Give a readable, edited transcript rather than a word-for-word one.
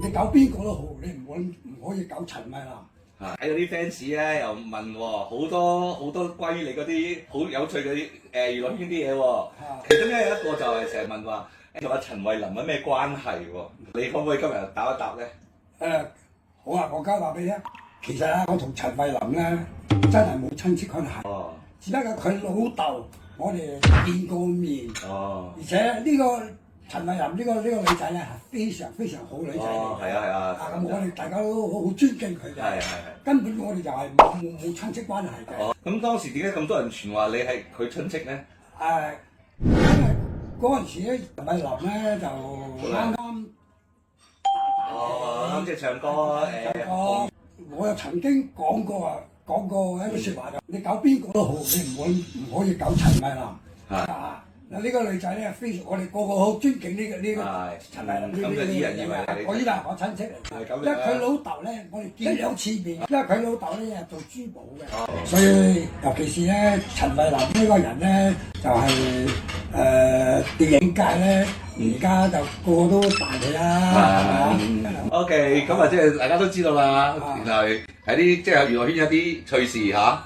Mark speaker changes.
Speaker 1: 你搞邊個都好，你唔可以搞陳慧琳。
Speaker 2: 睇嗰啲 fans 咧又問喎，好多關於你嗰啲好有趣嗰啲娛樂圈啲嘢喎。其中咧有一個就係成日問話同阿陳慧琳有咩關係喎？你可唔可以今日答一答咧？
Speaker 1: 好啊，我而家話俾你聽，其實啊，我同陳慧琳咧真係冇親戚關係。
Speaker 2: 哦，
Speaker 1: 只不過佢老豆我哋見過面。
Speaker 2: 哦，
Speaker 1: 而且呢個陳慧琳呢個女仔咧係非常非常好女仔嚟嘅。
Speaker 2: 係啊。
Speaker 1: 咁我哋大家都好尊敬佢嘅。係。根本我哋就係冇親戚關係嘅。
Speaker 2: 哦，咁當時點解咁多人傳話你係佢親戚咧？
Speaker 1: 因為嗰陣時咧，陳慧琳咧就啱啱
Speaker 2: 啱即係唱歌
Speaker 1: 我又曾經講過一句説話，你搞邊個都好，你唔可以搞陳慧琳。嗱呢個女仔咧，我哋個個好尊敬呢個陳慧琳。
Speaker 2: 咁就啲人以為你
Speaker 1: 我以為我親戚嚟，因為佢老豆咧，我哋見兩次面，因為佢老豆咧係做珠寶嘅，所以尤其是咧陳慧琳呢個人咧，就係電影界咧，而家就個個都大佢啦，係嘛
Speaker 2: ？OK，咁啊，即係大家都知道啦，然後喺啲即係娛樂圈有啲趣事嚇。